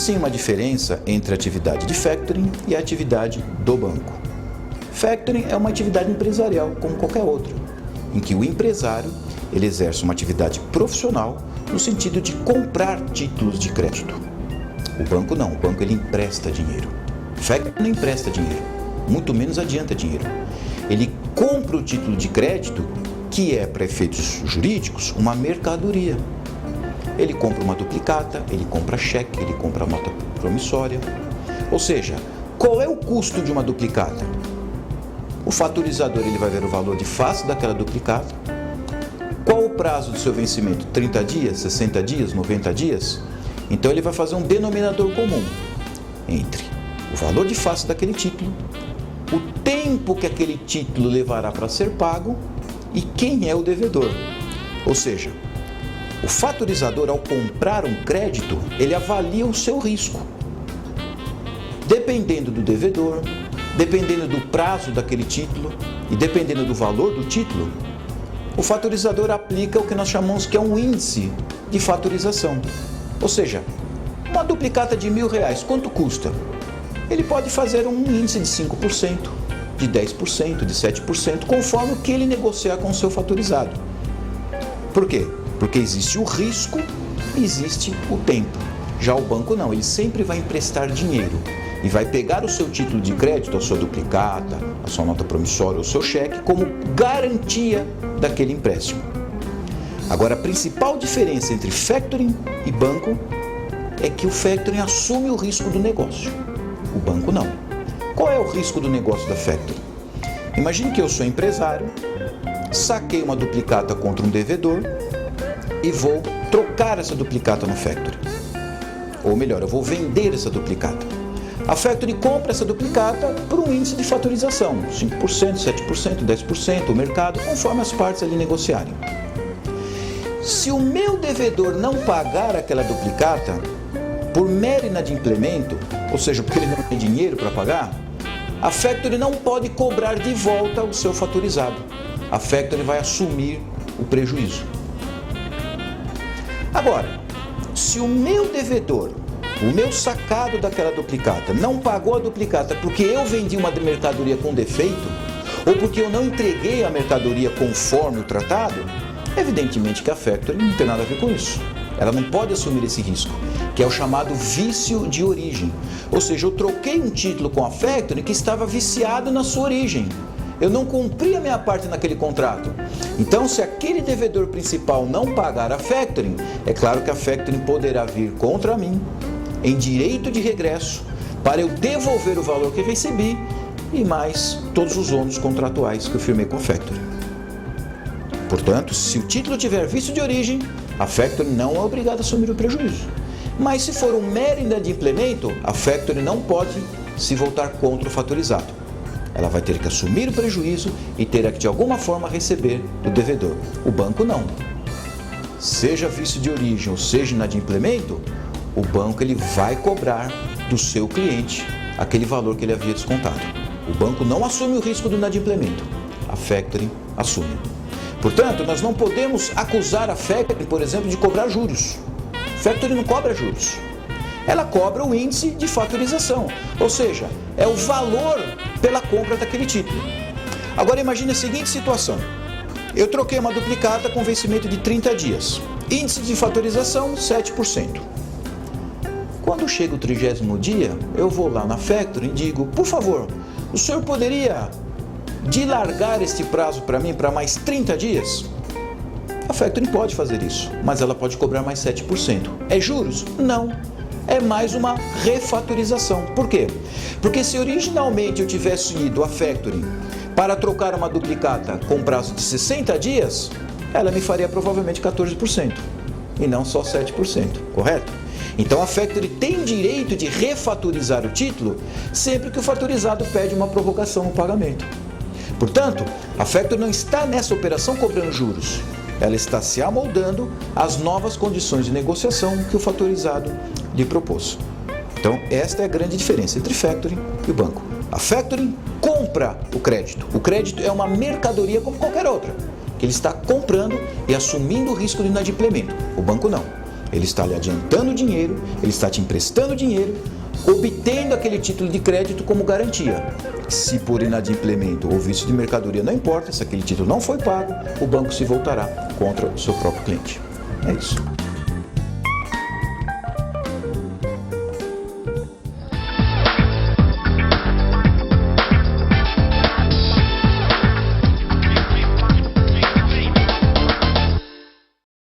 sim uma diferença entre a atividade de factoring e a atividade do banco. Factoring é uma atividade empresarial como qualquer outra, em que o empresário ele exerce uma atividade profissional no sentido de comprar títulos de crédito. O banco não, o banco ele empresta dinheiro. Factoring não empresta dinheiro, muito menos adianta dinheiro. Ele compra o título de crédito, que é, para efeitos jurídicos, uma mercadoria. Ele compra uma duplicata, ele compra cheque, ele compra nota promissória. Ou seja, qual é o custo de uma duplicata? O fatorizador ele vai ver o valor de face daquela duplicata. Qual o prazo do seu vencimento? 30 dias, 60 dias, 90 dias? Então ele vai fazer um denominador comum entre o valor de face daquele título, o tempo que aquele título levará para ser pago e quem é o devedor. Ou seja, o fatorizador, ao comprar um crédito, ele avalia o seu risco. Dependendo do devedor, dependendo do prazo daquele título e dependendo do valor do título, o fatorizador aplica o que nós chamamos que é um índice de fatorização. Ou seja, uma duplicata de R$1.000, quanto custa? Ele pode fazer um índice de 5%, de 10%, de 7%, conforme o que ele negociar com o seu fatorizado. Por quê? Porque existe o risco e existe o tempo. Já o banco não, ele sempre vai emprestar dinheiro e vai pegar o seu título de crédito, a sua duplicata, a sua nota promissória, o seu cheque, como garantia daquele empréstimo. Agora, a principal diferença entre factoring e banco é que o factoring assume o risco do negócio, o banco não. Qual é o risco do negócio da factoring? Imagine que eu sou empresário, saquei uma duplicata contra um devedor e vou trocar essa duplicata no factoring. Ou melhor, eu vou vender essa duplicata. A factoring compra essa duplicata por um índice de fatorização, 5%, 7%, 10%, o mercado, conforme as partes ali negociarem. Se o meu devedor não pagar aquela duplicata, por mero inadimplemento, ou seja, porque ele não tem dinheiro para pagar, a factoring não pode cobrar de volta o seu fatorizado. A factoring vai assumir o prejuízo. Agora, se o meu devedor, o meu sacado daquela duplicata, não pagou a duplicata porque eu vendi uma mercadoria com defeito, ou porque eu não entreguei a mercadoria conforme o tratado, evidentemente que a factoring não tem nada a ver com isso. Ela não pode assumir esse risco, que é o chamado vício de origem. Ou seja, eu troquei um título com a factoring que estava viciado na sua origem. Eu não cumpri a minha parte naquele contrato. Então, se aquele devedor principal não pagar a factoring, é claro que a factoring poderá vir contra mim, em direito de regresso, para eu devolver o valor que recebi e mais todos os ônus contratuais que eu firmei com a factoring. Portanto, se o título tiver vício de origem, a factoring não é obrigada a assumir o prejuízo. Mas se for um mero inadimplemento, a factoring não pode se voltar contra o fatorizado. Ela vai ter que assumir o prejuízo e terá que de alguma forma receber do devedor. O banco não. Seja vício de origem ou seja inadimplemento, o banco ele vai cobrar do seu cliente aquele valor que ele havia descontado. O banco não assume o risco do inadimplemento. A factoring assume. Portanto, nós não podemos acusar a factoring, por exemplo, de cobrar juros. A factoring não cobra juros. Ela cobra o índice de fatorização, ou seja, é o valor pela compra daquele título. Agora imagine a seguinte situação. Eu troquei uma duplicata com vencimento de 30 dias. Índice de fatorização 7%. Quando chega o 30º dia, eu vou lá na factoring e digo, por favor, o senhor poderia dilargar este prazo para mim para mais 30 dias? A factoring pode fazer isso, mas ela pode cobrar mais 7%. É juros? Não. É mais uma refatorização. Por quê? Porque se originalmente eu tivesse ido à factoring para trocar uma duplicata com prazo de 60 dias, ela me faria provavelmente 14% e não só 7%, correto? Então a factoring tem direito de refatorizar o título sempre que o fatorizado pede uma prorrogação no pagamento. Portanto, a factoring não está nessa operação cobrando juros. Ela está se amoldando às novas condições de negociação que o fatorizado lhe propôs. Então, esta é a grande diferença entre factoring e o banco. A factoring compra o crédito. O crédito é uma mercadoria como qualquer outra, que ele está comprando e assumindo o risco de inadimplemento. O banco não. Ele está lhe adiantando dinheiro, ele está te emprestando dinheiro, obtendo aquele título de crédito como garantia. Se por inadimplemento ou vício de mercadoria, não importa, se aquele título não foi pago, o banco se voltará contra o seu próprio cliente. É isso.